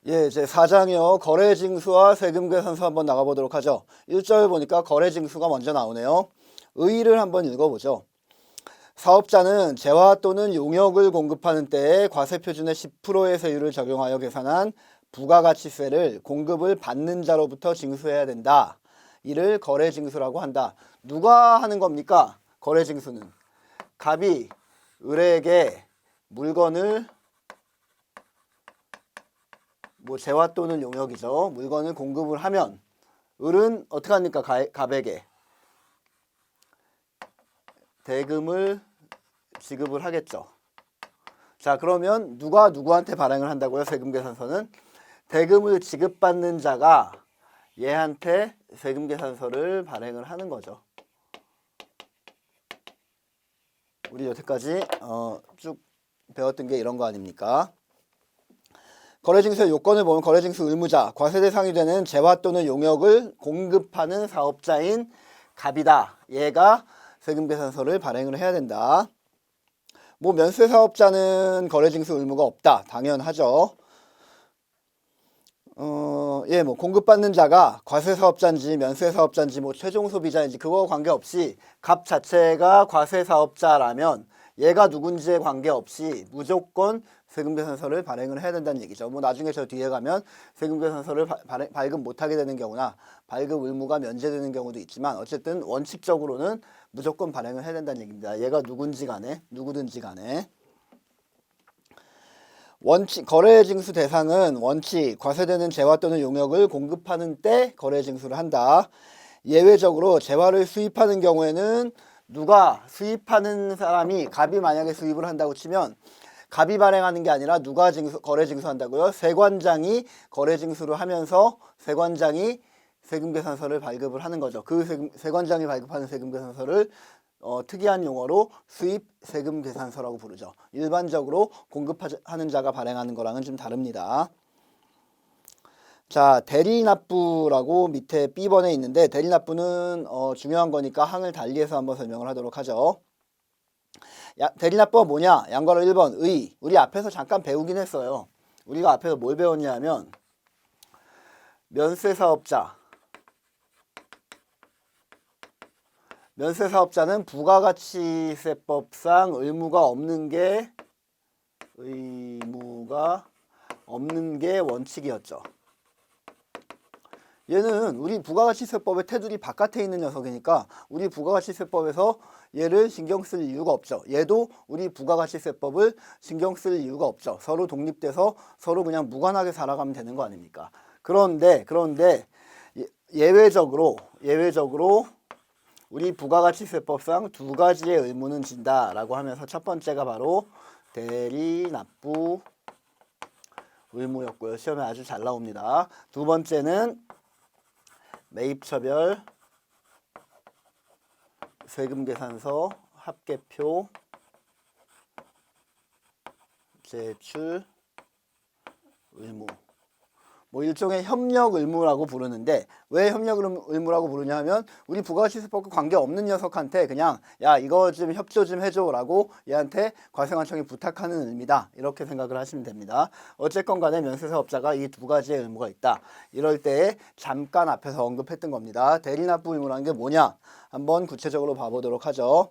예, 이제 4장이요. 거래징수와 세금계산서 한번 나가보도록 하죠. 1절 보니까 거래징수가 먼저 나오네요. 의의를 한번 읽어보죠. 사업자는 재화 또는 용역을 공급하는 때에 과세표준의 10%의 세율을 적용하여 계산한 부가가치세를 공급을 받는 자로부터 징수해야 된다. 이를 거래징수라고 한다. 누가 하는 겁니까? 거래징수는 갑이 을에게 물건을 재화 또는 용역이죠. 물건을 공급을 하면 을은 어떻게 합니까? 갑에게 대금을 지급을 하겠죠. 자, 그러면 누가 누구한테 발행을 한다고요? 세금계산서는 대금을 지급받는 자가 얘한테 세금계산서를 발행을 하는 거죠. 우리 여태까지 쭉 배웠던 게 이런 거 아닙니까? 거래징수의 요건을 보면 거래징수 의무자, 과세 대상이 되는 재화 또는 용역을 공급하는 사업자인 갑이다. 얘가 세금계산서를 발행을 해야 된다. 면세사업자는 거래징수 의무가 없다. 당연하죠. 공급받는 자가 과세사업자인지 면세사업자인지 최종소비자인지 그거와 관계없이 갑 자체가 과세사업자라면 얘가 누군지에 관계없이 무조건 세금계산서를 발행을 해야 된다는 얘기죠. 나중에 저 뒤에 가면 세금계산서를 발급 못하게 되는 경우나 발급 의무가 면제되는 경우도 있지만 어쨌든 원칙적으로는 무조건 발행을 해야 된다는 얘기입니다. 얘가 누군지 간에 누구든지 간에. 원칙, 거래징수 대상은 원칙, 과세되는 재화 또는 용역을 공급하는 때 거래징수를 한다. 예외적으로 재화를 수입하는 경우에는 누가 수입하는 사람이 갑이 만약에 수입을 한다고 치면 갑이 발행하는 게 아니라 누가 거래징수한다고요? 세관장이 거래징수를 하면서 세관장이 세금계산서를 발급을 하는 거죠. 그 세관장이 발급하는 세금계산서를 특이한 용어로 수입 세금계산서라고 부르죠. 일반적으로 공급하는 자가 발행하는 거랑은 좀 다릅니다. 자, 대리납부라고 밑에 B번에 있는데 대리납부는 중요한 거니까 항을 달리해서 한번 설명을 하도록 하죠. 대리납부가 뭐냐? 양괄호 1번 의. 우리 앞에서 잠깐 배우긴 했어요. 우리가 앞에서 뭘 배웠냐면 면세사업자는 부가가치세법상 의무가 없는 게 원칙이었죠. 얘는 우리 부가가치세법의 테두리 바깥에 있는 녀석이니까 우리 부가가치세법에서 얘를 신경 쓸 이유가 없죠. 얘도 우리 부가가치세법을 신경 쓸 이유가 없죠. 서로 독립돼서 서로 그냥 무관하게 살아가면 되는 거 아닙니까? 그런데 예외적으로 우리 부가가치세법상 두 가지의 의무는 진다라고 하면서 첫 번째가 바로 대리납부 의무였고요. 시험에 아주 잘 나옵니다. 두 번째는 매입처별 세금계산서 합계표 제출 의무. 일종의 협력 의무라고 부르는데 왜 협력 의무라고 부르냐 하면 우리 부가가치세법과 관계없는 녀석한테 그냥 야 이거 좀 협조 좀 해줘라고 얘한테 과세관청이 부탁하는 의미다. 이렇게 생각을 하시면 됩니다. 어쨌건 간에 면세사업자가 이 두 가지의 의무가 있다. 이럴 때 잠깐 앞에서 언급했던 겁니다. 대리납부 의무라는 게 뭐냐? 한번 구체적으로 봐보도록 하죠.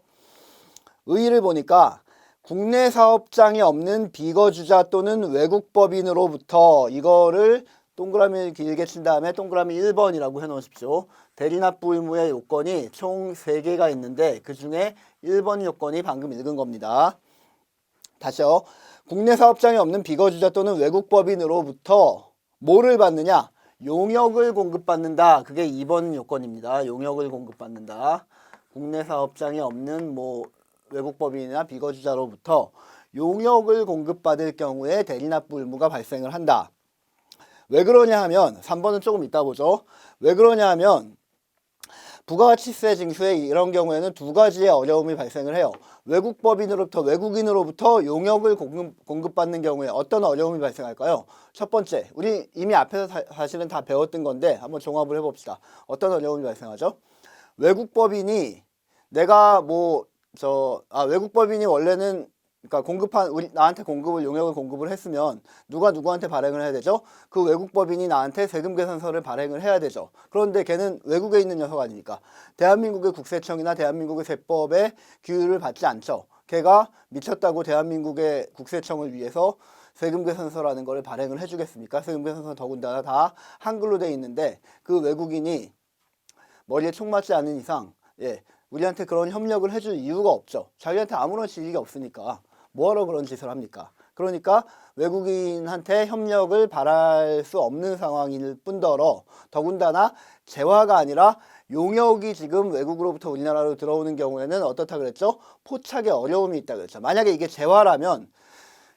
의의를 보니까 국내 사업장이 없는 비거주자 또는 외국법인으로부터 이거를 동그라미 길게 친 다음에 동그라미 1번이라고 해놓으십시오. 대리납부 의무의 요건이 총 3개가 있는데 그 중에 1번 요건이 방금 읽은 겁니다. 다시요. 국내 사업장이 없는 비거주자 또는 외국법인으로부터 뭐를 받느냐? 용역을 공급받는다. 그게 2번 요건입니다. 용역을 공급받는다. 국내 사업장이 없는 외국법인이나 비거주자로부터 용역을 공급받을 경우에 대리납부 의무가 발생을 한다. 왜 그러냐 하면 3번은 조금 이따 보죠. 왜 그러냐 하면 부가가치세 징수에 이런 경우에는 두 가지의 어려움이 발생을 해요. 외국인으로부터 용역을 공급받는 경우에 어떤 어려움이 발생할까요? 첫 번째, 우리 이미 앞에서 사실은 다 배웠던 건데 한번 종합을 해봅시다. 어떤 어려움이 발생하죠? 외국법인이 외국법인이 원래는 그러니까 나한테 용역을 공급을 했으면 누가 누구한테 발행을 해야 되죠? 그 외국 법인이 나한테 세금 계산서를 발행을 해야 되죠. 그런데 걔는 외국에 있는 녀석 아니니까 대한민국의 국세청이나 대한민국의 세법에 규율을 받지 않죠. 걔가 미쳤다고 대한민국의 국세청을 위해서 세금 계산서라는 거를 발행을 해주겠습니까? 세금 계산서 더군다나 다 한글로 돼 있는데 그 외국인이 머리에 총 맞지 않는 이상 우리한테 그런 협력을 해줄 이유가 없죠. 자기한테 아무런 지위가 없으니까 뭐하러 그런 짓을 합니까? 그러니까 외국인한테 협력을 바랄 수 없는 상황일 뿐더러 더군다나 재화가 아니라 용역이 지금 외국으로부터 우리나라로 들어오는 경우에는 어떻다 그랬죠? 포착에 어려움이 있다 그랬죠. 만약에 이게 재화라면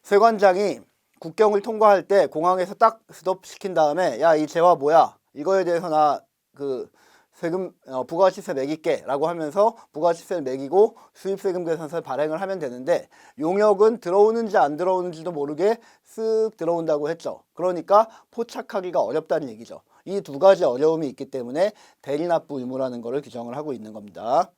세관장이 국경을 통과할 때 공항에서 딱 스톱시킨 다음에 야, 이 재화 뭐야? 이거에 대해서 나 세금 부가가치세 매길게 라고 하면서 부가가치세를 매기고 수입세금 계산서를 발행을 하면 되는데 용역은 들어오는지 안 들어오는지도 모르게 쓱 들어온다고 했죠. 그러니까 포착하기가 어렵다는 얘기죠. 이 두 가지 어려움이 있기 때문에 대리납부 의무라는 것을 규정을 하고 있는 겁니다.